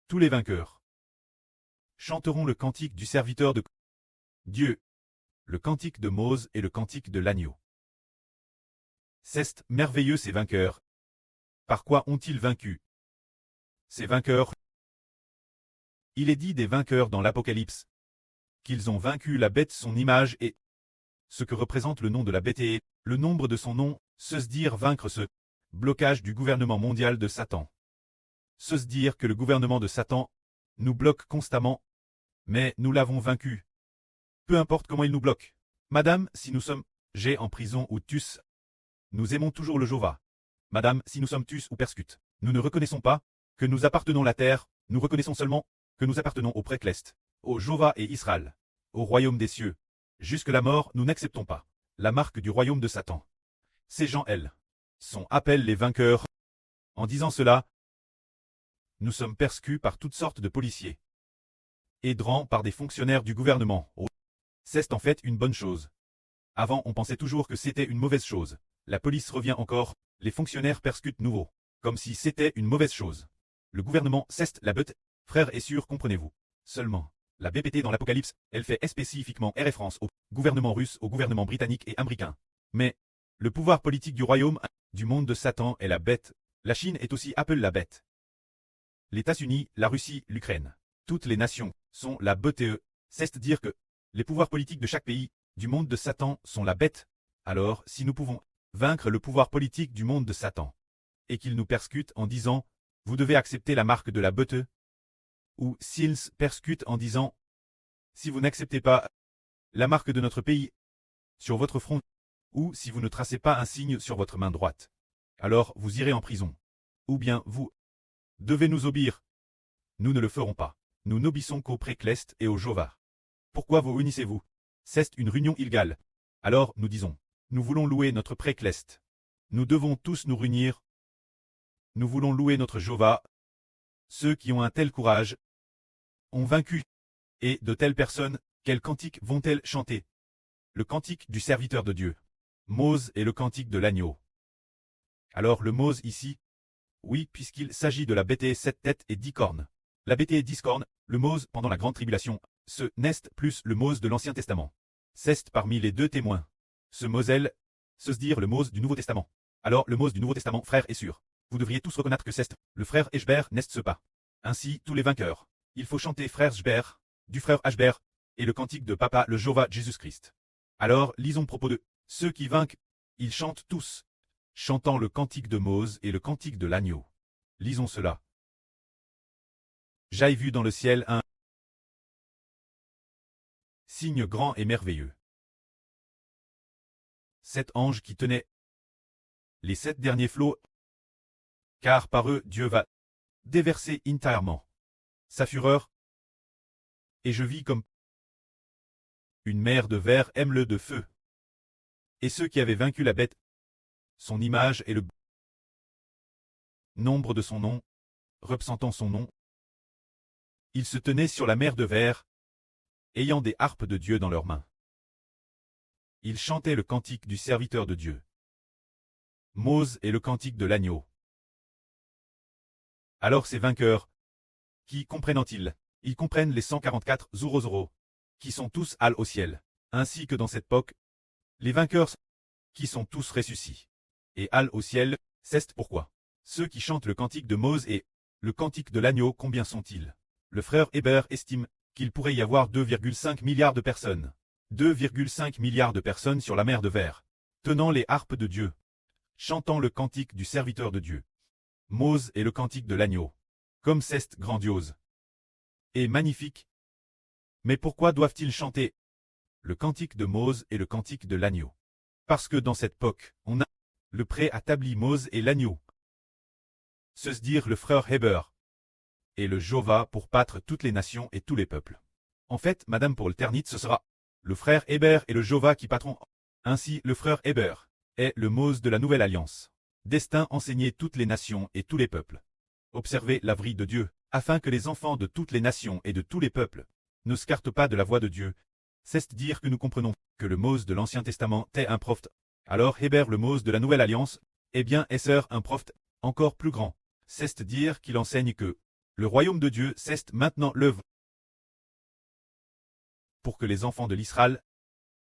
Tous les vainqueurs chanteront le cantique du serviteur de Dieu, le cantique de Mose et le cantique de l'agneau. C'est merveilleux ces vainqueurs. Par quoi ont-ils vaincu? Ces vainqueurs. Il est dit des vainqueurs dans l'Apocalypse qu'ils ont vaincu la bête, son image et ce que représente le nom de la bête et le nombre de son nom, se dire vaincre ce blocage du gouvernement mondial de Satan. Se dire que le gouvernement de Satan nous bloque constamment, mais nous l'avons vaincu. Peu importe comment il nous bloque. Madame, si nous sommes G en prison ou TUS, nous aimons toujours le Jova. Madame, si nous sommes TUS ou persécutés, nous ne reconnaissons pas que nous appartenons à la terre, nous reconnaissons seulement que nous appartenons au Précleste, au Jova et Israël, au royaume des cieux. Jusque la mort, nous n'acceptons pas la marque du royaume de Satan. Ces gens, elles, sont appellent les vainqueurs. En disant cela, nous sommes persécutés par toutes sortes de policiers, aidants par des fonctionnaires du gouvernement. C'est en fait une bonne chose. Avant, on pensait toujours que c'était une mauvaise chose. La police revient encore, les fonctionnaires persécutent nouveau, comme si c'était une mauvaise chose. Le gouvernement cesse la bête, frère et sûr, comprenez-vous. Seulement, la BPT dans l'Apocalypse, elle fait spécifiquement référence au gouvernement russe, au gouvernement britannique et américain. Mais, le pouvoir politique du royaume, du monde de Satan est la bête. La Chine est aussi appelée la bête. Les États-Unis, la Russie, l'Ukraine. Toutes les nations sont la BTE. C'est dire que les pouvoirs politiques de chaque pays, du monde de Satan, sont la bête. Alors, si nous pouvons vaincre le pouvoir politique du monde de Satan, et qu'il nous persécute en disant « Vous devez accepter la marque de la BTE », ou s'ils persécutent en disant « Si vous n'acceptez pas la marque de notre pays sur votre front, ou si vous ne tracez pas un signe sur votre main droite, alors vous irez en prison. Ou bien vous devez nous obéir. Nous ne le ferons pas. Nous n'obéissons qu'au Précleste et au Jova. Pourquoi vous unissez-vous? C'est une réunion illégale. Alors nous disons, nous voulons louer notre Précleste. Nous devons tous nous réunir. Nous voulons louer notre Jova. Ceux qui ont un tel courage ont vaincu. Et de telles personnes, quel cantique vont-elles chanter? Le cantique du serviteur de Dieu. Mose et le cantique de l'agneau. Alors le Mose ici? Oui, puisqu'il s'agit de la bête 7 têtes et 10 cornes. La bête 10 cornes, le Mose pendant la grande tribulation, ce Nest plus le Mose de l'Ancien Testament. C'est parmi les deux témoins. Ce Moselle, se dire le Mose du Nouveau Testament. Alors le Mose du Nouveau Testament, frère est sûr. Vous devriez tous reconnaître que c'est le frère Eshber n'est ce pas. Ainsi, tous les vainqueurs. Il faut chanter frère Eshber, du frère Ashber, et le cantique de Papa le Jova Jésus-Christ. Alors, lisons propos de ceux qui vainquent, ils chantent tous, chantant le cantique de Mose et le cantique de l'agneau. Lisons cela. J'ai vu dans le ciel un signe grand et merveilleux. 7 anges qui tenaient les 7 derniers flots, car par eux Dieu va déverser entièrement sa fureur. Et je vis comme une mer de verre aime-le de feu. Et ceux qui avaient vaincu la bête, son image et le nombre de son nom, représentant son nom, ils se tenaient sur la mer de verre, ayant des harpes de Dieu dans leurs mains. Ils chantaient le cantique du serviteur de Dieu. Mose et le cantique de l'agneau. Alors ces vainqueurs, qui comprennent-ils? Ils comprennent les 144 Zoro, qui sont tous al au ciel, ainsi que dans cette époque, les vainqueurs, qui sont tous ressuscités. Et al au ciel, c'est pourquoi. Ceux qui chantent le cantique de Mose et le cantique de l'agneau, combien sont-ils? Le frère Hébert estime qu'il pourrait y avoir 2,5 milliards de personnes. 2,5 milliards de personnes sur la mer de verre, tenant les harpes de Dieu, chantant le cantique du serviteur de Dieu. Mose et le cantique de l'agneau. Comme c'est grandiose et magnifique. Mais pourquoi doivent-ils chanter le cantique de Mose et le cantique de l'agneau? Parce que dans cette époque, on a le pré-établi Mose et l'agneau. Se dire le frère Hébert et le Jova pour battre toutes les nations et tous les peuples. En fait, Madame pour l'éternité, ce sera le frère Hébert et le Jova qui battront. Ainsi, le frère Hébert est le Mose de la nouvelle alliance. Destin enseigner toutes les nations et tous les peuples. Observez la vrille de Dieu, afin que les enfants de toutes les nations et de tous les peuples ne s'écartent pas de la voix de Dieu. C'est dire que nous comprenons que le Mose de l'Ancien Testament est un prophète. Alors Hébert le Mose de la nouvelle alliance, eh bien est un prophète encore plus grand. C'est dire qu'il enseigne que Le royaume de Dieu cesse maintenant l'œuvre pour que les enfants de l'Israël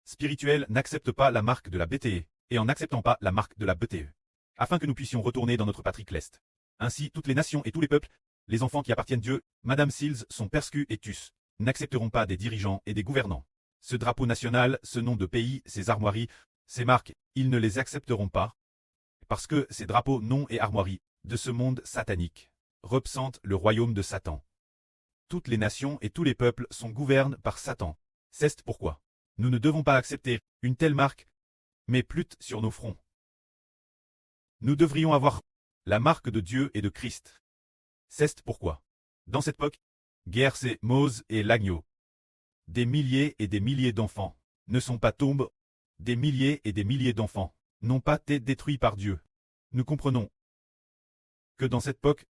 spirituel n'acceptent pas la marque de la BTE, et en n'acceptant pas la marque de la BTE, afin que nous puissions retourner dans notre patrie céleste. Ainsi, toutes les nations et tous les peuples, les enfants qui appartiennent Dieu, Madame Seals, sont perscus et tus, n'accepteront pas des dirigeants et des gouvernants. Ce drapeau national, ce nom de pays, ces armoiries, ces marques, ils ne les accepteront pas, parce que ces drapeaux, noms et armoiries, de ce monde satanique, représentent le royaume de Satan. Toutes les nations et tous les peuples sont gouvernés par Satan. C'est pourquoi nous ne devons pas accepter une telle marque, mais plutôt sur nos fronts. Nous devrions avoir la marque de Dieu et de Christ. C'est pourquoi, dans cette époque, guerre c'est Mose et l'agneau. Des milliers et des milliers d'enfants ne sont pas tombés, des milliers et des milliers d'enfants n'ont pas été détruits par Dieu. Nous comprenons que dans cette époque,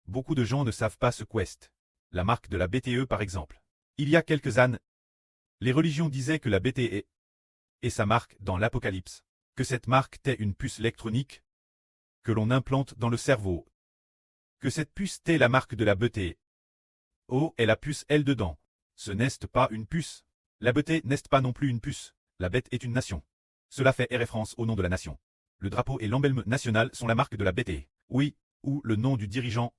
beaucoup de gens ne savent pas ce qu'est la marque de la BTE par exemple. Il y a quelques années, les religions disaient que la BTE est sa marque dans l'Apocalypse, que cette marque était une puce électronique que l'on implante dans le cerveau, que cette puce était la marque de la BTE. Oh, et la puce elle dedans. Ce n'est pas une puce. La BTE n'est pas non plus une puce. La bête est une nation. Cela fait référence au nom de la nation. Le drapeau et l'emblème national sont la marque de la BTE. Oui, ou le nom du dirigeant.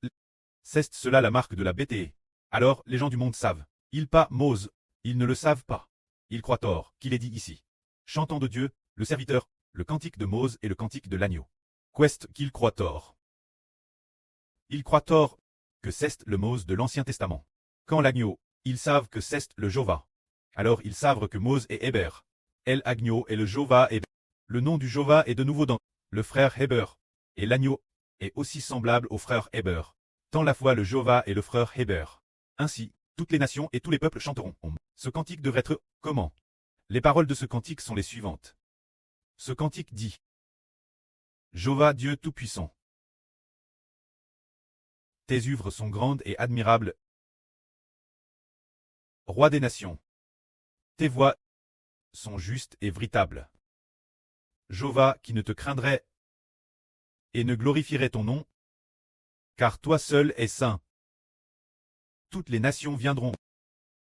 C'est cela la marque de la BTE. Alors, les gens du monde savent. Ils pas Mose. Ils ne le savent pas. Ils croient tort, qu'il est dit ici. Chantant de Dieu, le serviteur, le cantique de Mose et le cantique de l'agneau. Qu'est-ce qu'ils croient tort? Ils croient tort que c'est le Mose de l'Ancien Testament. Quand l'agneau, ils savent que c'est le Jova. Alors ils savent que Mose est Héber. El agneau et le Jova est. Le nom du Jova est de nouveau dans le frère Héber. Et l'agneau est aussi semblable au frère Héber. Tant la fois le Jova et le frère Héber. Ainsi, toutes les nations et tous les peuples chanteront. Ce cantique devrait être comment? Les paroles de ce cantique sont les suivantes. Ce cantique dit: Jova Dieu Tout-Puissant. Tes œuvres sont grandes et admirables. Roi des nations. Tes voies sont justes et véritables. Jova qui ne te craindrait et ne glorifierait ton nom, car toi seul es saint. Toutes les nations viendront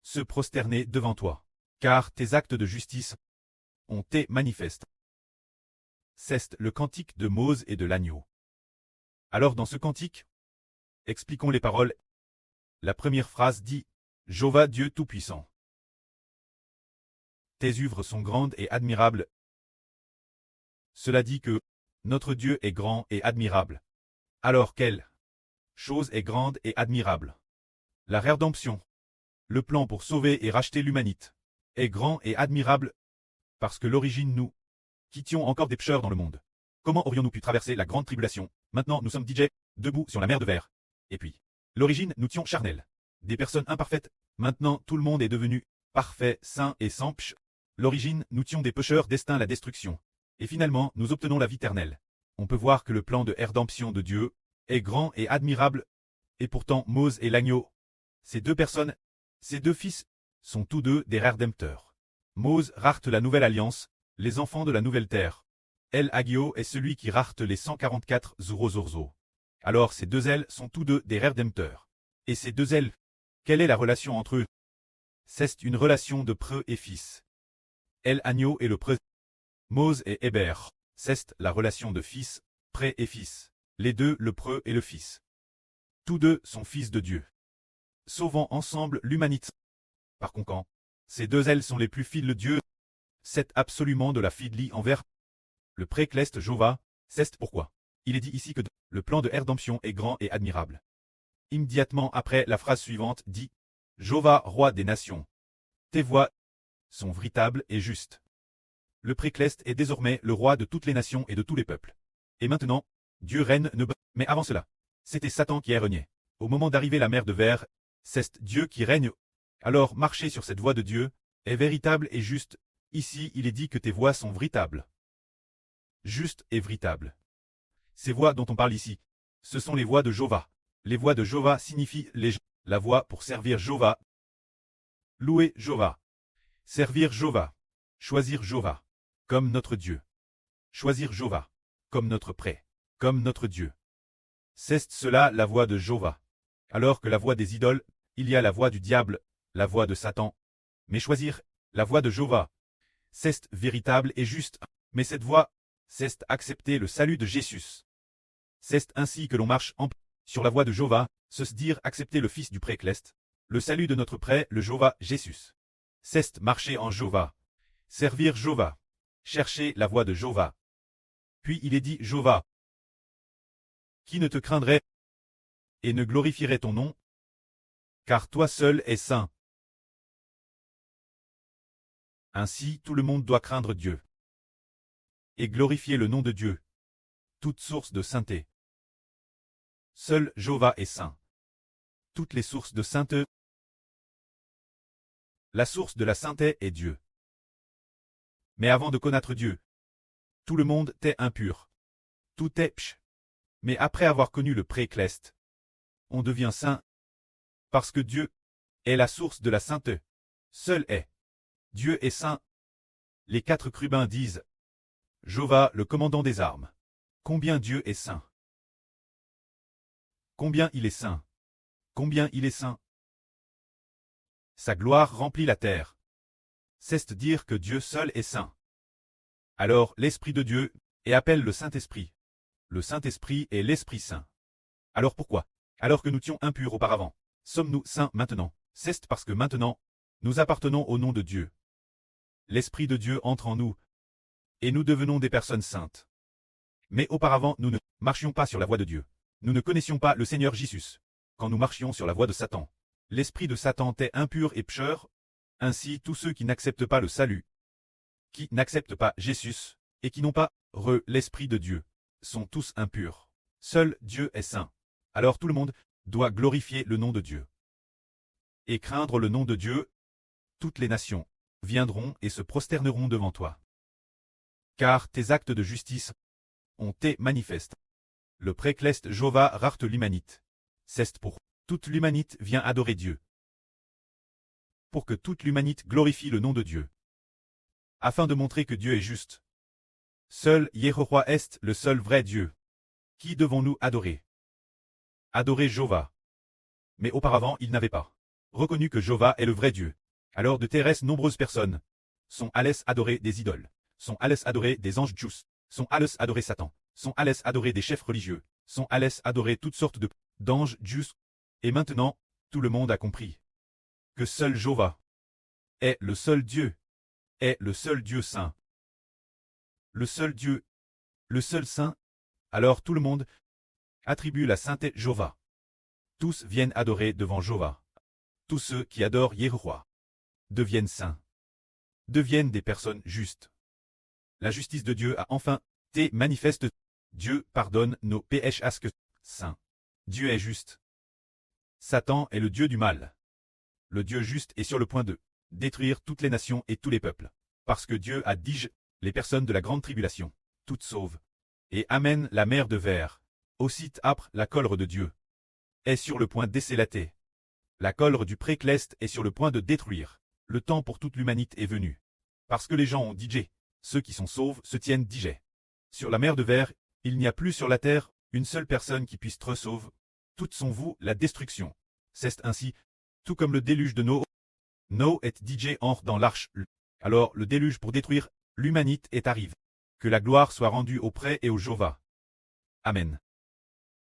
se prosterner devant toi, car tes actes de justice ont été manifestes. C'est le cantique de Mose et de l'agneau. Alors dans ce cantique, expliquons les paroles. La première phrase dit: Jova Dieu Tout-Puissant. Tes œuvres sont grandes et admirables. Cela dit que notre Dieu est grand et admirable. Alors quelle chose est grande et admirable? La rédemption, le plan pour sauver et racheter l'humanité, est grand et admirable, parce que l'origine nous quittions encore des pécheurs dans le monde. Comment aurions-nous pu traverser la grande tribulation? Maintenant nous sommes DJ, debout sur la mer de verre. Et puis, l'origine nous tions charnels, des personnes imparfaites. Maintenant tout le monde est devenu parfait, saint et sans péché. L'origine nous tions des pécheurs destinés à la destruction. Et finalement nous obtenons la vie éternelle. On peut voir que le plan de rédemption de Dieu est grand et admirable, et pourtant Mose et l'agneau, ces deux personnes, ces deux fils, sont tous deux des rédempteurs. Mose rarte la nouvelle alliance, les enfants de la nouvelle terre. El Agio est celui qui rarte les 144 Zorozorzo. Alors ces deux ailes sont tous deux des rédempteurs. Et ces deux ailes, quelle est la relation entre eux? C'est une relation de preux et fils. El Agneau est le preux. Mose et Héber, c'est la relation de fils, près et fils. Les deux, le preux et le fils. Tous deux sont fils de Dieu, sauvant ensemble l'humanité. Par conséquent, ces deux ailes sont les plus fidèles de Dieu. C'est absolument de la fidélité envers le précleste Jova. C'est pourquoi il est dit ici que le plan de rédemption est grand et admirable. Immédiatement après, la phrase suivante dit: Jova, roi des nations. Tes voies sont véritables et justes. Le précleste est désormais le roi de toutes les nations et de tous les peuples. Et maintenant, Dieu règne ne. Mais avant cela, c'était Satan qui régnait. Au moment d'arriver la mer de verre, c'est Dieu qui règne. Alors marcher sur cette voie de Dieu est véritable et juste. Ici il est dit que tes voies sont véritables. Justes et véritables. Ces voies dont on parle ici, ce sont les voies de Jova. Les voies de Jova signifient la voie pour servir Jova. Louer Jova. Servir Jova. Choisir Jova. Comme notre Dieu. Choisir Jova. Comme notre prêt. Comme notre Dieu. C'est cela la voie de Jova. Alors que la voie des idoles, il y a la voie du diable, la voie de Satan. Mais choisir la voie de Jéhovah, c'est véritable et juste. Mais cette voie, c'est accepter le salut de Jésus. C'est ainsi que l'on marche sur la voie de Jéhovah, c'est dire accepter le Fils du précleste, le salut de notre prêt, le Jéhovah Jésus. C'est marcher en Jéhovah, servir Jéhovah, chercher la voie de Jéhovah. Puis il est dit Jéhovah, qui ne te craindrait et ne glorifierait ton nom, car toi seul es saint. Ainsi tout le monde doit craindre Dieu et glorifier le nom de Dieu, toute source de sainteté. Seul Jéhovah est saint. Toutes les sources de sainteté. La source de la sainteté est Dieu. Mais avant de connaître Dieu, tout le monde est impur. Tout est pch. Mais après avoir connu le précleste, on devient saint, parce que Dieu est la source de la sainteté. Seul est. Dieu est saint. Les 4 chérubins disent Jéhovah, le commandant des armes. Combien Dieu est saint. Combien il est saint. Combien il est saint. Sa gloire remplit la terre. C'est dire que Dieu seul est saint. Alors l'Esprit de Dieu et appelle le Saint-Esprit. Le Saint-Esprit est l'Esprit Saint. Alors pourquoi, alors que nous étions impurs auparavant, sommes-nous saints maintenant? C'est parce que maintenant, nous appartenons au nom de Dieu. L'Esprit de Dieu entre en nous, et nous devenons des personnes saintes. Mais auparavant, nous ne marchions pas sur la voie de Dieu. Nous ne connaissions pas le Seigneur Jésus. Quand nous marchions sur la voie de Satan, l'esprit de Satan était impur et pécheur. Ainsi tous ceux qui n'acceptent pas le salut, qui n'acceptent pas Jésus, et qui n'ont pas l'Esprit de Dieu, sont tous impurs. Seul Dieu est saint. Alors tout le monde doit glorifier le nom de Dieu. Et craindre le nom de Dieu, toutes les nations viendront et se prosterneront devant toi. Car tes actes de justice ont été manifestes. Le précleste Jéhovah rarte l'humanite. C'est pour toute l'humanite vient adorer Dieu. Pour que toute l'humanite glorifie le nom de Dieu. Afin de montrer que Dieu est juste. Seul Jéhovah est le seul vrai Dieu. Qui devons-nous adorer? Adorer Jéhovah. Mais auparavant ils n'avaient pas reconnu que Jéhovah est le vrai Dieu. Alors de terrestres nombreuses personnes sont allées adorer des idoles, sont allées adorer des anges justes, sont allées adorer Satan, sont allées adorer des chefs religieux, sont allées adorer toutes sortes d'anges justes. Et maintenant, tout le monde a compris que seul Jéhovah est le seul Dieu, est le seul Dieu saint. Le seul Dieu, le seul saint. Alors tout le monde attribue la sainteté Jéhovah. Tous viennent adorer devant Jéhovah. Tous ceux qui adorent Jéhovah deviennent saints, deviennent des personnes justes. La justice de Dieu a enfin été manifeste. Dieu pardonne nos péchés à ce que saint. Dieu est juste. Satan est le Dieu du mal. Le Dieu juste est sur le point de détruire toutes les nations et tous les peuples. Parce que Dieu a dit les personnes de la grande tribulation, toutes sauvent, et amène la mer de verre. Aussitôt âpre la colère de Dieu est sur le point d'éclater. La colère du précleste est sur le point de détruire. Le temps pour toute l'humanité est venu. Parce que les gens ont dit ceux qui sont sauvés se tiennent dit sur la mer de verre, il n'y a plus sur la terre une seule personne qui puisse te sauver. Toutes sont vous la destruction. C'est ainsi, tout comme le déluge de Noé. Noé est DJ entre dans l'arche. Alors le déluge pour détruire l'humanité est arrivé. Que la gloire soit rendue au près et au Jéhovah. Amen.